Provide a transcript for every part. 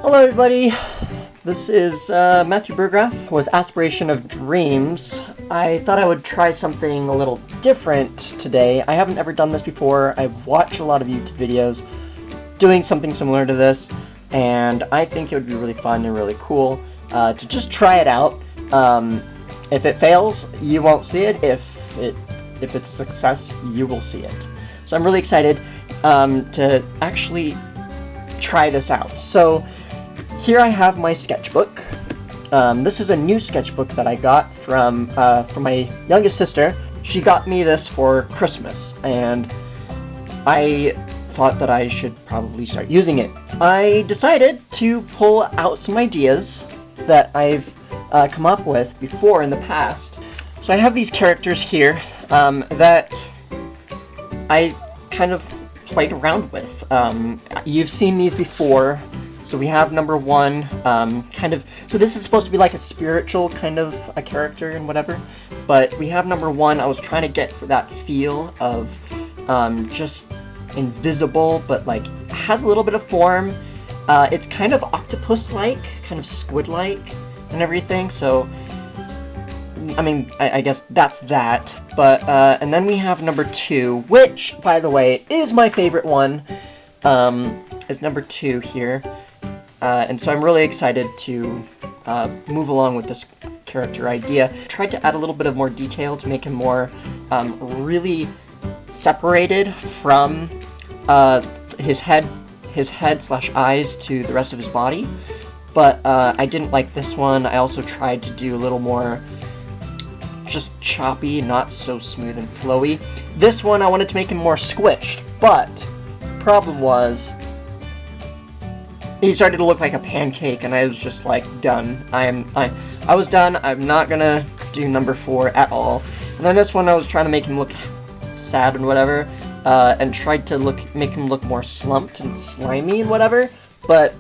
Hello everybody, this is Matthew Burgraff with Aspiration of Dreams. I thought I would try something a little different today. I haven't ever done this before. I've watched a lot of YouTube videos doing something similar to this, and I think it would be really fun and really cool to just try it out. If it fails, you won't see it. If it's a success, you will see it. So I'm really excited to actually try this out. So here I have my sketchbook. This is a new sketchbook that I got from my youngest sister. She got me this for Christmas, and I thought that I should probably start using it. I decided to pull out some ideas that I've come up with before in the past. So I have these characters here that I kind of played around with. You've seen these before. So we have number one, so this is supposed to be like a spiritual kind of a character and whatever, but we have number one. I was trying to get for that feel of just invisible, but like has a little bit of form. It's kind of octopus-like, kind of squid-like and everything, so I mean, I guess that's that. But and then we have number two, which, by the way, is my favorite one, is number two here. And so I'm really excited to move along with this character idea. Tried to add a little bit of more detail to make him more really separated from his head / eyes to the rest of his body. But I didn't like this one. I also tried to do a little more just choppy, not so smooth and flowy. This one I wanted to make him more squished, but problem was he started to look like a pancake, and I was just like done. I was done. I'm not gonna do number four at all. And then this one I was trying to make him look sad and whatever, and tried to make him look more slumped and slimy and whatever, but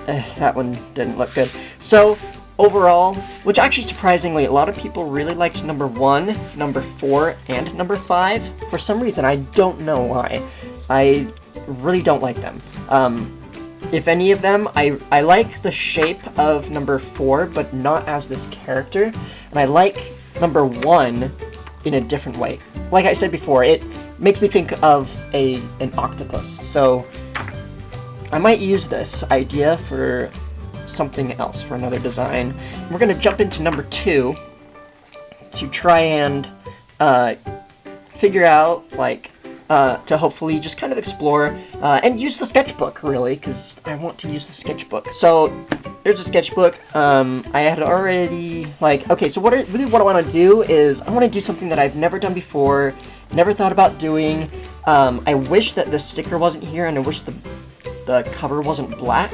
that one didn't look good. So overall, which actually surprisingly, a lot of people really liked number one, number four, and number five. For some reason, I don't know why. I really don't like them. If any of them, I like the shape of number four, but not as this character, and I like number one in a different way. Like I said before, it makes me think of an octopus, so I might use this idea for something else, for another design. We're going to jump into number two to try and figure out, like, to hopefully just kind of explore and use the sketchbook, really, because I want to use the sketchbook. So there's a sketchbook. I had already, like, okay, so what I want to do is I want to do something that I've never done before, never thought about doing. I wish that the sticker wasn't here, and I wish the cover wasn't black,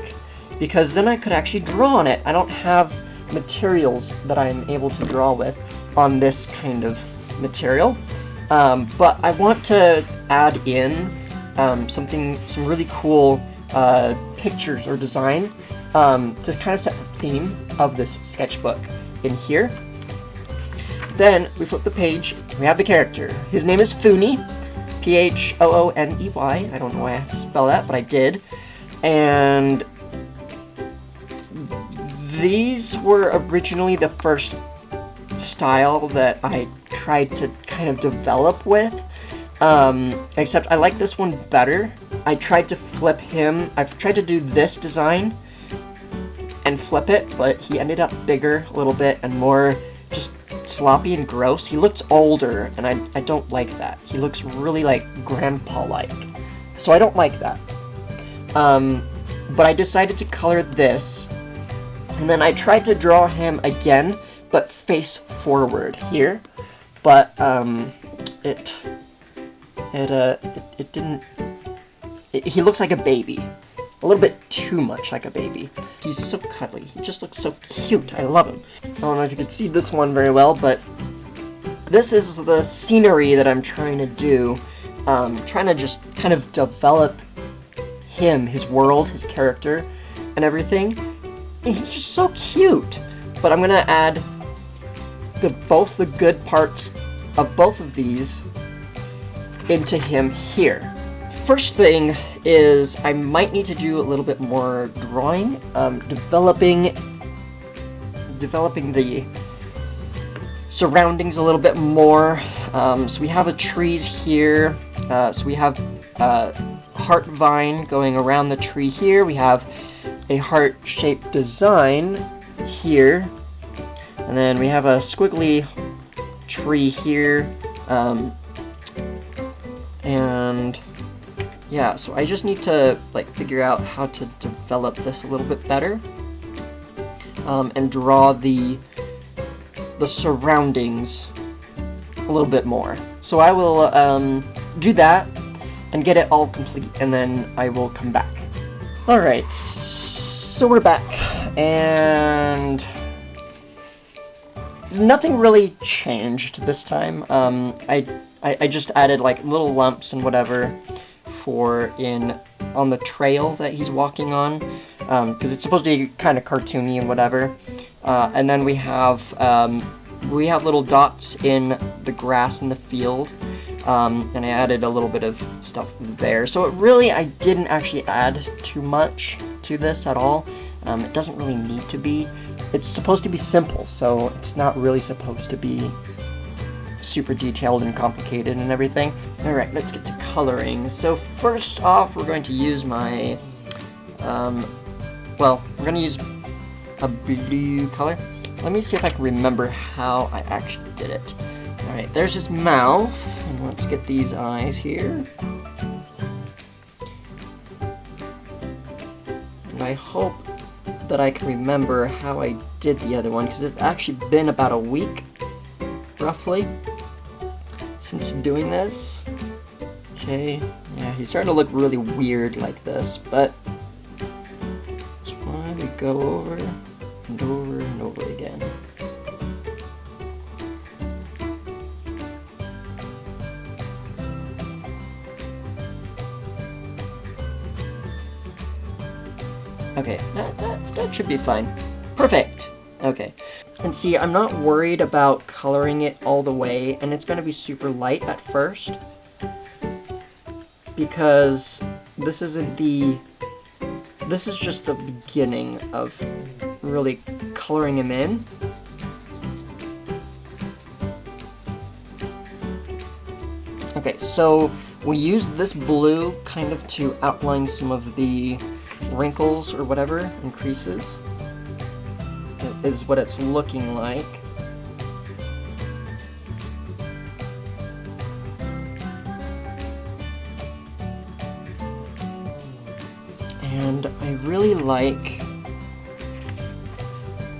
because then I could actually draw on it. I don't have materials that I'm able to draw with on this kind of material. But I want to add in some really cool pictures or design to kind of set the theme of this sketchbook in here. Then we flip the page, we have the character. His name is Phoney, P-H-O-O-N-E-Y. I don't know why I have to spell that, but I did. And these were originally the first style that I tried to kind of develop with, except I like this one better. I tried to flip him. I've tried to do this design and flip it, but he ended up bigger a little bit and more just sloppy and gross. He looks older, and I don't like that. He looks really like grandpa-like, so I don't like that. But I decided to color this, and then I tried to draw him again, but face forward here, but it didn't. He looks like a baby, a little bit too much like a baby. He's so cuddly. He just looks so cute. I love him. I don't know if you can see this one very well, but this is the scenery that I'm trying to do. Trying to just kind of develop him, his world, his character, and everything. And he's just so cute. But I'm gonna add both the good parts of both of these into him here. first thing is I might need to do a little bit more drawing, developing the surroundings a little bit more. So we have the trees here. So we have a heart vine going around the tree here. We have a heart-shaped design here. And then we have a squiggly tree here. And yeah, so I just need to like figure out how to develop this a little bit better. And draw the surroundings a little bit more. So I will do that and get it all complete, and then I will come back. Alright, so we're back, and nothing really changed this time. I just added like little lumps and whatever on the trail that he's walking on, because it's supposed to be kind of cartoony and whatever. And then we have little dots in the grass in the field, and I added a little bit of stuff there. So I didn't actually add too much to this at all. It doesn't really need to be. It's supposed to be simple, so it's not really supposed to be super detailed and complicated and everything. Alright, let's get to coloring. So first off, we're going to use my, we're going to use a blue color. Let me see if I can remember how I actually did it. Alright, there's his mouth, and let's get these eyes here. And I hope that I can remember how I did the other one, because it's actually been about a week, roughly, since doing this. Okay, yeah, he's starting to look really weird like this, but that's why we go over and over and over again. Okay, that should be fine. Perfect! Okay. And see, I'm not worried about coloring it all the way, and it's going to be super light at first, because this is just the beginning of really coloring him in. Okay, so we use this blue kind of to outline some of the wrinkles or whatever and creases. Is what it's looking like. And I really like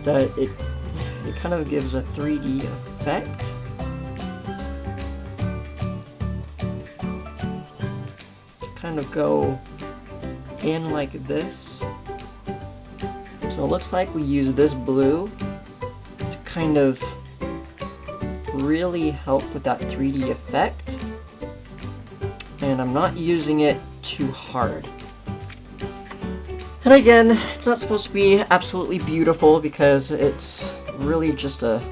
that it kind of gives a 3D effect. To kind of go in like this. So it looks like we use this blue to kind of really help with that 3D effect. And I'm not using it too hard. And again, it's not supposed to be absolutely beautiful because it's really just an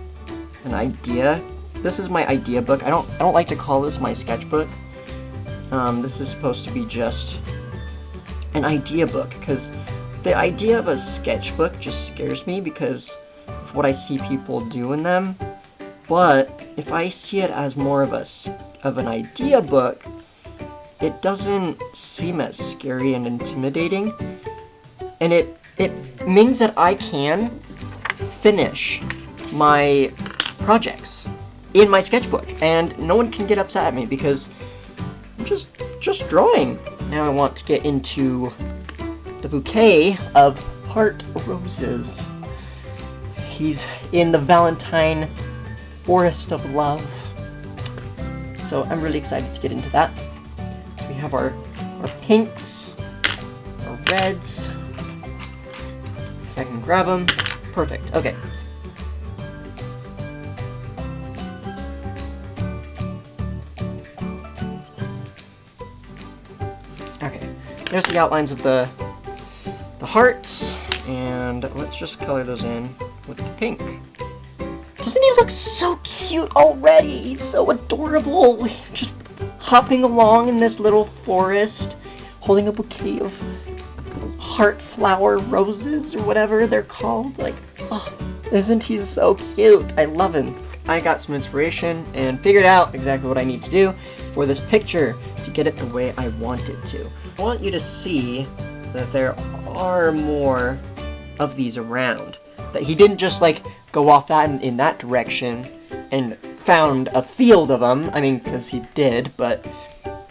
idea. This is my idea book. I don't like to call this my sketchbook. This is supposed to be just an idea book, because the idea of a sketchbook just scares me because of what I see people do in them. But if I see it as more of an idea book, it doesn't seem as scary and intimidating, and it means that I can finish my projects in my sketchbook, and no one can get upset at me because I'm just drawing. Now I want to get into the bouquet of heart roses. He's in the Valentine forest of love, so I'm really excited to get into that. So we have our pinks, our reds. If I can grab them. Perfect. Okay. Okay. There's the outlines of the hearts, and let's just color those in with the pink. Doesn't he look so cute already? He's so adorable. Just hopping along in this little forest, holding a bouquet of heart flower roses or whatever they're called. Like, oh, isn't he so cute? I love him. I got some inspiration and figured out exactly what I need to do for this picture to get it the way I want it to. I want you to see that there are more of these around. That he didn't just like go off that in that direction and found a field of them. I mean, because he did, but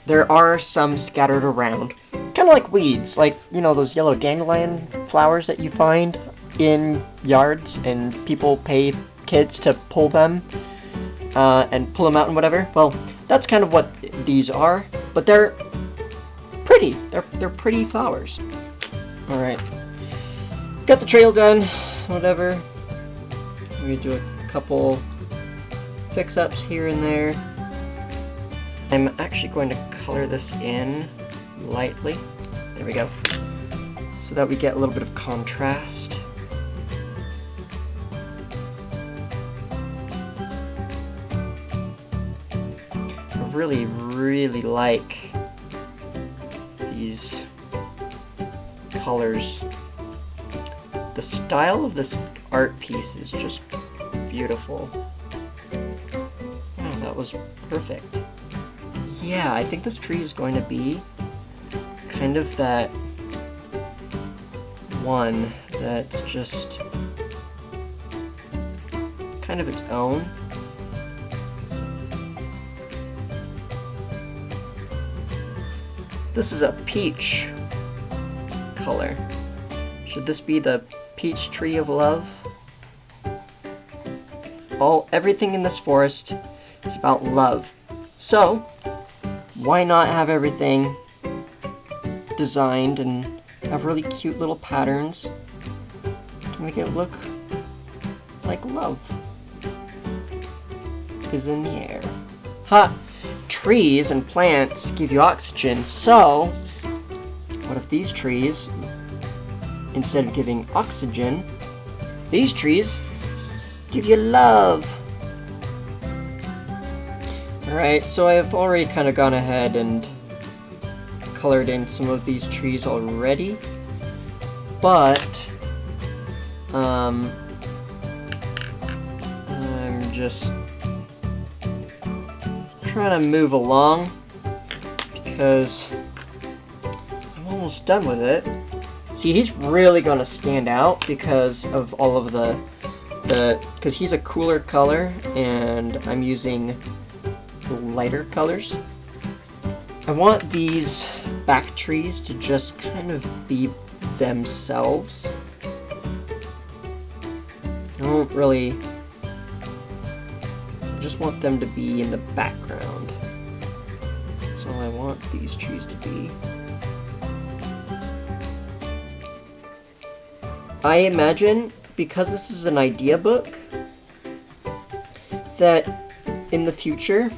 there are some scattered around. Kind of like weeds, like, you know, those yellow dandelion flowers that you find in yards and people pay kids to pull them and pull them out and whatever. Well, that's kind of what these are, but they're pretty. They're pretty flowers. Alright. Got the trail done, whatever. I'm gonna do a couple fix-ups here and there. I'm actually going to color this in lightly. There we go. So that we get a little bit of contrast. I really, really like these colors. The style of this art piece is just beautiful. Oh, that was perfect. Yeah, I think this tree is going to be kind of that one that's just kind of its own. This is a peach color. Should this be the peach tree of love? Everything in this forest is about love. So, why not have everything designed and have really cute little patterns to make it look like love is in the air. Ha! Trees and plants give you oxygen, so what if these trees, instead of giving oxygen, these trees give you love? Alright, so I've already kind of gone ahead and colored in some of these trees already, but I'm just trying to move along because I'm almost done with it. See, he's really going to stand out because of all of because he's a cooler color and I'm using lighter colors. I want these back trees to just kind of be themselves. I don't really, I just want them to be in the background. That's all I want these trees to be. I imagine, because this is an idea book, that in the future,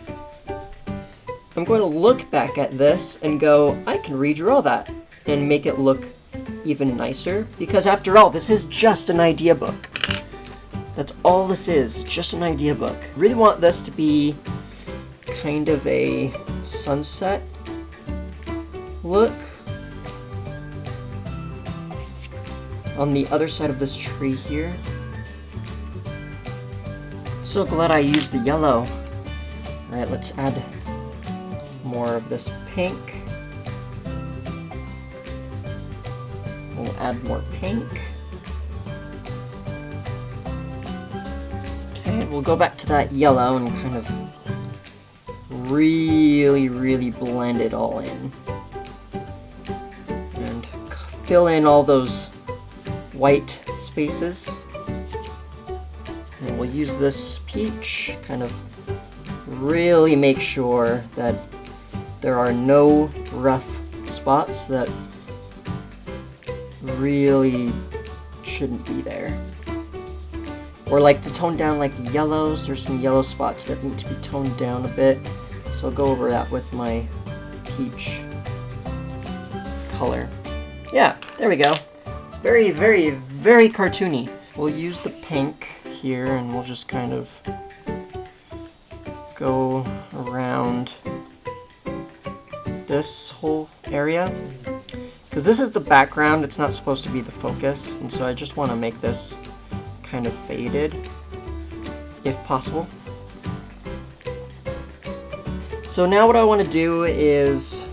I'm going to look back at this and go, I can redraw that and make it look even nicer, because after all, this is just an idea book. That's all this is, just an idea book. I really want this to be kind of a sunset look on the other side of this tree here. So glad I used the yellow. Alright, let's add more of this pink. We'll add more pink. Okay, we'll go back to that yellow and kind of really, really blend it all in. And fill in all those white spaces. And we'll use this peach, kind of really make sure that there are no rough spots that really shouldn't be there. Or like to tone down like yellows, there's some yellow spots that need to be toned down a bit. So I'll go over that with my peach color. Yeah, there we go. It's very, very, very cartoony. We'll use the pink here and we'll just kind of go around this whole area. Because this is the background, it's not supposed to be the focus, and so I just want to make this kind of faded, if possible. So now what I want to do is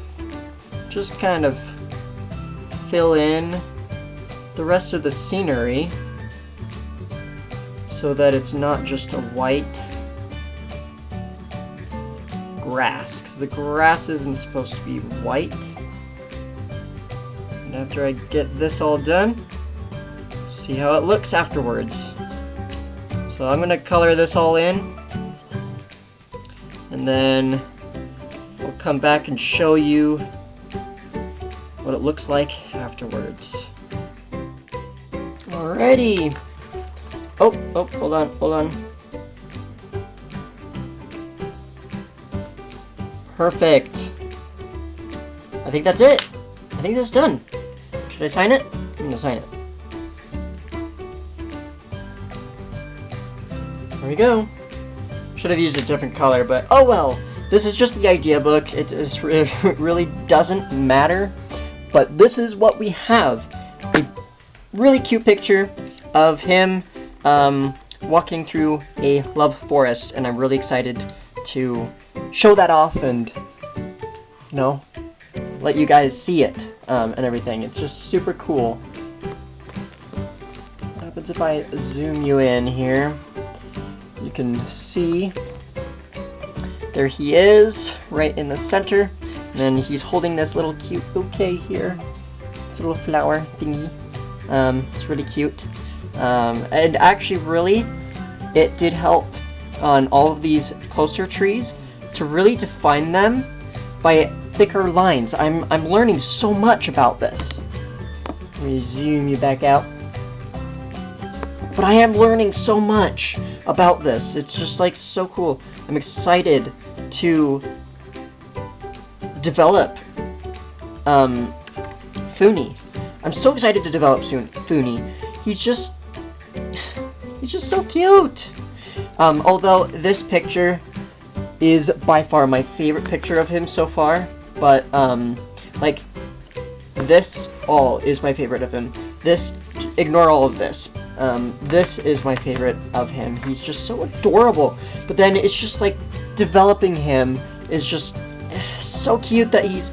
just kind of fill in the rest of the scenery so that it's not just a white grass, because the grass isn't supposed to be white. And after I get this all done, see how it looks afterwards. So I'm gonna color this all in, and then we'll come back and show you what it looks like afterwards. Alrighty. Oh, hold on. Perfect. I think that's it. I think that's done. Should I sign it? I'm gonna sign it. There we go. Should have used a different color, but oh well. This is just the idea book. It really doesn't matter. But this is what we have. A really cute picture of him walking through a love forest, and I'm really excited to show that off and, you know, let you guys see it and everything. It's just super cool. What happens if I zoom you in here? You can see there he is, right in the center, and then he's holding this little cute bouquet here, this little flower thingy. It's really cute, and actually really it did help on all of these closer trees to really define them by thicker lines. I'm learning so much about this. Let me zoom you back out. But I am learning so much about this. It's just like so cool. I'm excited to develop Funi. I'm so excited to develop Funi. He's just so cute. Although this picture is by far my favorite picture of him so far, but like this all is my favorite of him. This, ignore all of this. This is my favorite of him. He's just so adorable. But then it's just like developing him is just so cute that he's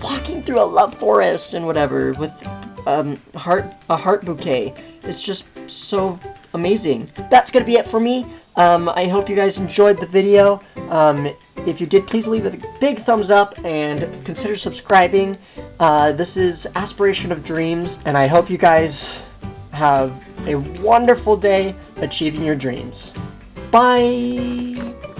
walking through a love forest and whatever with a heart bouquet. It's just so amazing. That's gonna be it for me. I hope you guys enjoyed the video. If you did, please leave it a big thumbs up and consider subscribing. This is Aspiration of Dreams, and I hope you guys have a wonderful day achieving your dreams. Bye!